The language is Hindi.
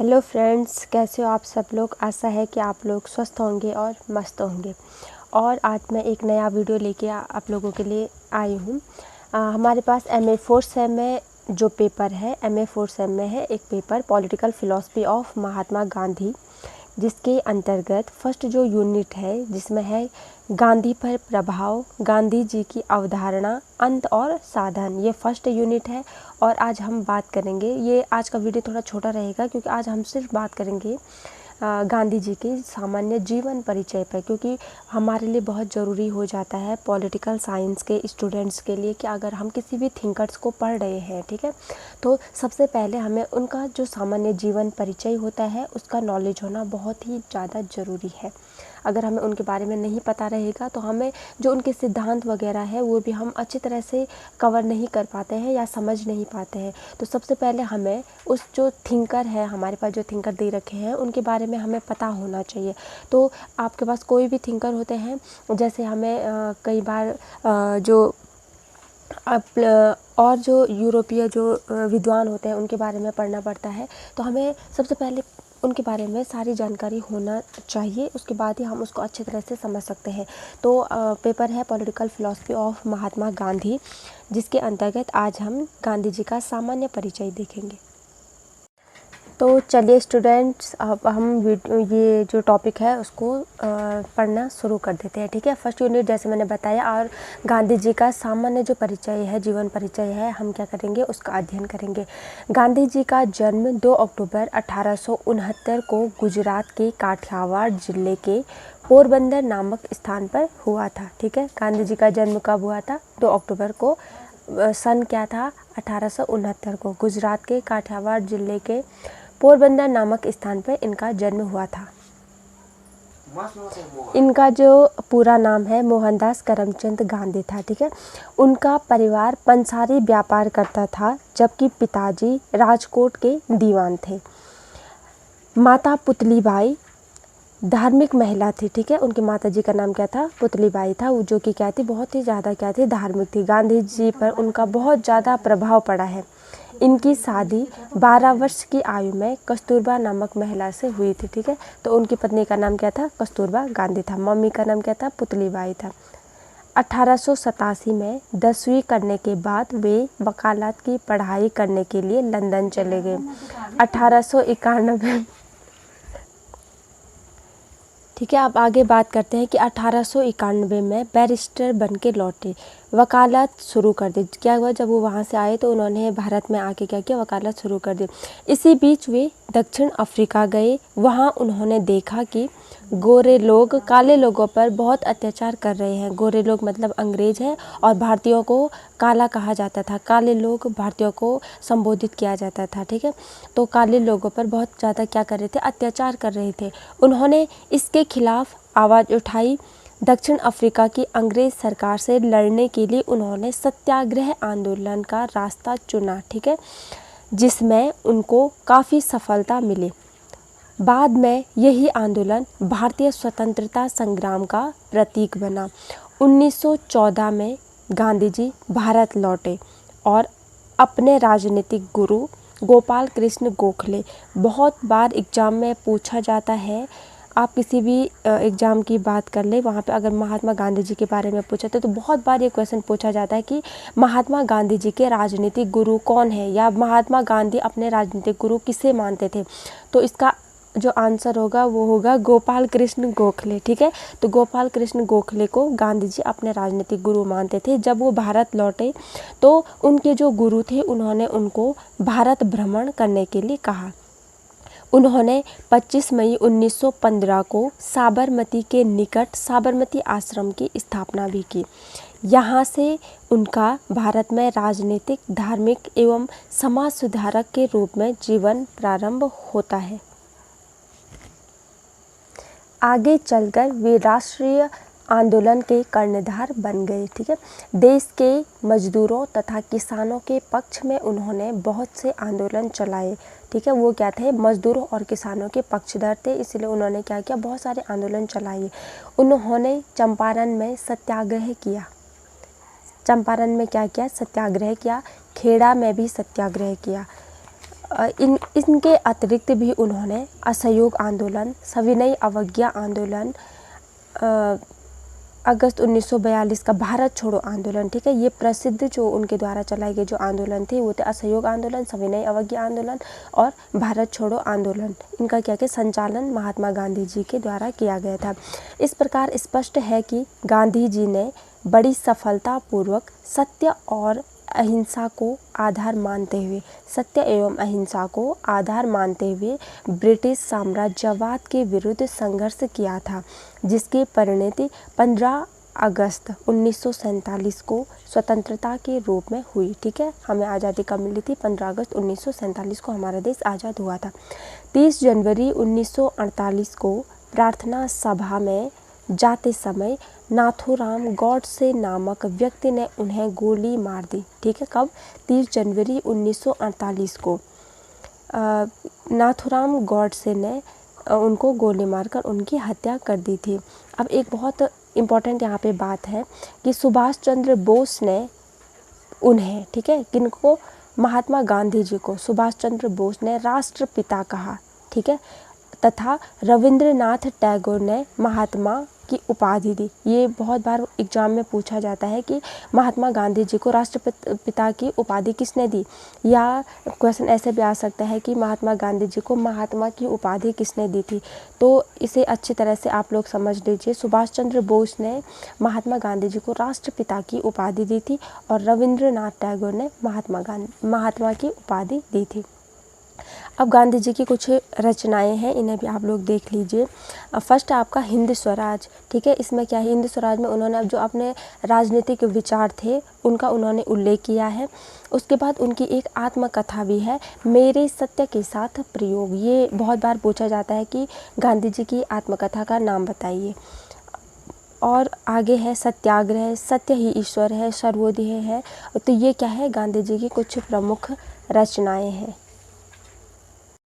हेलो फ्रेंड्स, कैसे हो आप सब लोग। आशा है कि आप लोग स्वस्थ होंगे और मस्त होंगे। और आज मैं एक नया वीडियो लेके आप लोगों के लिए आई हूँ। हमारे पास MA 4 सेम में जो पेपर है, MA 4 सेम में है एक paper political philosophy of Mahatma Gandhi, जिसके अंतर्गत फर्स्ट जो यूनिट है जिसमें है गांधी पर प्रभाव, गांधी जी की अवधारणा, अंत और साधन, ये फर्स्ट यूनिट है। और आज हम बात करेंगे, ये आज का वीडियो थोड़ा छोटा रहेगा क्योंकि आज हम सिर्फ बात करेंगे गांधी जी के सामान्य जीवन परिचय पर, क्योंकि हमारे लिए बहुत ज़रूरी हो जाता है पॉलिटिकल साइंस के स्टूडेंट्स के लिए कि अगर हम किसी भी थिंकर्स को पढ़ रहे हैं, ठीक है, तो सबसे पहले हमें उनका जो सामान्य जीवन परिचय होता है उसका नॉलेज होना बहुत ही ज़्यादा ज़रूरी है। अगर हमें उनके बारे में नहीं पता रहेगा तो हमें जो उनके सिद्धांत वगैरह है वो भी हम अच्छी तरह से कवर नहीं कर पाते हैं या समझ नहीं पाते हैं। तो सबसे पहले हमें उस जो थिंकर है, हमारे पास जो थिंकर दे रखे हैं उनके बारे में हमें पता होना चाहिए। तो आपके पास कोई भी थिंकर होते हैं, जैसे हमें कई बार जो और जो यूरोपीय जो विद्वान होते हैं उनके बारे में पढ़ना पड़ता है, तो हमें सबसे पहले उनके बारे में सारी जानकारी होना चाहिए, उसके बाद ही हम उसको अच्छी तरह से समझ सकते हैं। तो पेपर है political philosophy of Mahatma Gandhi, जिसके अंतर्गत आज हम गांधी जी का सामान्य परिचय देखेंगे। तो चलिए स्टूडेंट्स, अब हम ये जो टॉपिक है उसको पढ़ना शुरू कर देते हैं, ठीक है। फर्स्ट यूनिट जैसे मैंने बताया, और गांधी जी का सामान्य जो परिचय है, जीवन परिचय है, हम क्या करेंगे उसका अध्ययन करेंगे। गांधी जी का जन्म 2 अक्टूबर 1869 को गुजरात के काठियावाड़ जिले के पोरबंदर नामक स्थान पर हुआ था, ठीक है। गांधी जी का जन्म कब हुआ था? 2 अक्टूबर को, सन क्या था? 1869 को गुजरात के काठियावाड़ जिले के पोरबंदर नामक स्थान पर इनका जन्म हुआ था। इनका जो पूरा नाम है मोहनदास करमचंद गांधी था, ठीक है। उनका परिवार पंसारी व्यापार करता था, जबकि पिताजी राजकोट के दीवान थे। माता पुतलीबाई धार्मिक महिला थी, ठीक है। उनकी माताजी का नाम क्या था? पुतलीबाई था, वो जो कि क्या थी, बहुत ही ज़्यादा क्या थी, धार्मिक थी। गांधी जी पर उनका बहुत ज़्यादा प्रभाव पड़ा है। इनकी शादी 12 वर्ष की आयु में कस्तूरबा नामक महिला से हुई थी, ठीक है। तो उनकी पत्नी का नाम क्या था? कस्तूरबा गांधी था। मम्मी का नाम क्या था? पुतलीबाई था। 1887 में 10वीं करने के बाद वे वकालत की पढ़ाई करने के लिए लंदन चले गए। 1891, ठीक है। आप आगे बात करते हैं कि 1891 में बैरिस्टर बन के लौटे, वकालत शुरू कर दी। क्या हुआ? जब वो वहाँ से आए तो उन्होंने भारत में आके क्या किया? वकालत शुरू कर दी। इसी बीच वे दक्षिण अफ्रीका गए। वहाँ उन्होंने देखा कि गोरे लोग काले लोगों पर बहुत अत्याचार कर रहे हैं। गोरे लोग मतलब अंग्रेज हैं, और भारतीयों को काला कहा जाता था। काले लोग भारतीयों को संबोधित किया जाता था, ठीक है। तो काले लोगों पर बहुत ज़्यादा क्या कर रहे थे? अत्याचार कर रहे थे। उन्होंने इसके खिलाफ आवाज़ उठाई। दक्षिण अफ्रीका की अंग्रेज सरकार से लड़ने के लिए उन्होंने सत्याग्रह आंदोलन का रास्ता चुना, ठीक है, जिसमें उनको काफ़ी सफलता मिली। बाद में यही आंदोलन भारतीय स्वतंत्रता संग्राम का प्रतीक बना। 1914 में गांधी जी भारत लौटे और अपने राजनीतिक गुरु गोपाल कृष्ण गोखले, बहुत बार एग्ज़ाम में पूछा जाता है, आप किसी भी एग्ज़ाम की बात कर ले, वहाँ पे अगर महात्मा गांधी जी के बारे में पूछा तो बहुत बार ये क्वेश्चन पूछा जाता है कि महात्मा गांधी जी के राजनीतिक गुरु कौन है, या महात्मा गांधी अपने राजनीतिक गुरु किसे मानते थे। तो इसका जो आंसर होगा वो होगा गोपाल कृष्ण गोखले, ठीक है। तो गोपाल कृष्ण गोखले को गांधी जी अपने राजनीतिक गुरु मानते थे। जब वो भारत लौटे तो उनके जो गुरु थे उन्होंने उनको भारत भ्रमण करने के लिए कहा। उन्होंने 25 मई 1915 को साबरमती के निकट साबरमती आश्रम की स्थापना भी की। यहाँ से उनका भारत में राजनीतिक, धार्मिक एवं समाज सुधारक के रूप में जीवन प्रारंभ होता है। आगे चलकर वे राष्ट्रीय आंदोलन के कर्णधार बन गए, ठीक है। देश के मजदूरों तथा किसानों के पक्ष में उन्होंने बहुत से आंदोलन चलाए, ठीक है। वो क्या थे? मजदूरों और किसानों के पक्षधर थे, इसलिए उन्होंने क्या किया? बहुत सारे आंदोलन चलाए। उन्होंने चंपारण में सत्याग्रह किया। चंपारण में क्या किया? सत्याग्रह किया। खेड़ा में भी सत्याग्रह किया। इनके अतिरिक्त भी उन्होंने असहयोग आंदोलन, सविनय अवज्ञा आंदोलन, अगस्त 1942 का भारत छोड़ो आंदोलन, ठीक है, ये प्रसिद्ध जो उनके द्वारा चलाए गए जो आंदोलन थे वो थे असहयोग आंदोलन, सविनय अवज्ञा आंदोलन और भारत छोड़ो आंदोलन। इनका क्या संचालन महात्मा गांधी जी के द्वारा किया गया था। इस प्रकार स्पष्ट है कि गांधी जी ने बड़ी सफलतापूर्वक सत्य और अहिंसा को आधार मानते हुए ब्रिटिश साम्राज्यवाद के विरुद्ध संघर्ष किया था, जिसकी परिणति 15 अगस्त 1947 को स्वतंत्रता के रूप में हुई। ठीक है, हमें आज़ादी कब मिली थी? 15 अगस्त 1947 को हमारा देश आज़ाद हुआ था। 30 जनवरी 1948 को प्रार्थना सभा में जाते समय नाथूराम गॉडसे नामक व्यक्ति ने उन्हें गोली मार दी। ठीक है, कब? 30 जनवरी 1948 को नाथूराम गॉडसे ने उनको गोली मारकर उनकी हत्या कर दी थी। अब एक बहुत इम्पॉर्टेंट यहाँ पे बात है कि सुभाष चंद्र बोस ने उन्हें, ठीक है, किनको? महात्मा गांधी जी को सुभाष चंद्र बोस ने राष्ट्रपिता कहा, ठीक है, तथा रविंद्रनाथ टैगोर ने महात्मा की उपाधि दी। ये बहुत बार एग्जाम में पूछा जाता है कि महात्मा गांधी जी को राष्ट्रपिता की उपाधि किसने दी, या क्वेश्चन ऐसे भी आ सकता है कि महात्मा गांधी जी को महात्मा की उपाधि किसने दी थी। तो इसे अच्छी तरह से आप लोग समझ लीजिए। सुभाष चंद्र बोस ने महात्मा गांधी जी को राष्ट्रपिता की उपाधि दी थी और रविंद्रनाथ टैगोर ने महात्मा की उपाधि दी थी। अब गांधी जी की कुछ रचनाएं हैं, इन्हें भी आप लोग देख लीजिए। फर्स्ट आपका हिंद स्वराज, ठीक है, इसमें क्या है? हिंद स्वराज में उन्होंने जो अपने राजनीतिक विचार थे उनका उन्होंने उल्लेख किया है। उसके बाद उनकी एक आत्मकथा भी है, मेरे सत्य के साथ प्रयोग। ये बहुत बार पूछा जाता है कि गांधी जी की आत्मकथा का नाम बताइए। और आगे है सत्याग्रह, सत्य ही ईश्वर है, सर्वोदय है। तो ये क्या है? गांधी जी की कुछ प्रमुख रचनाएं हैं।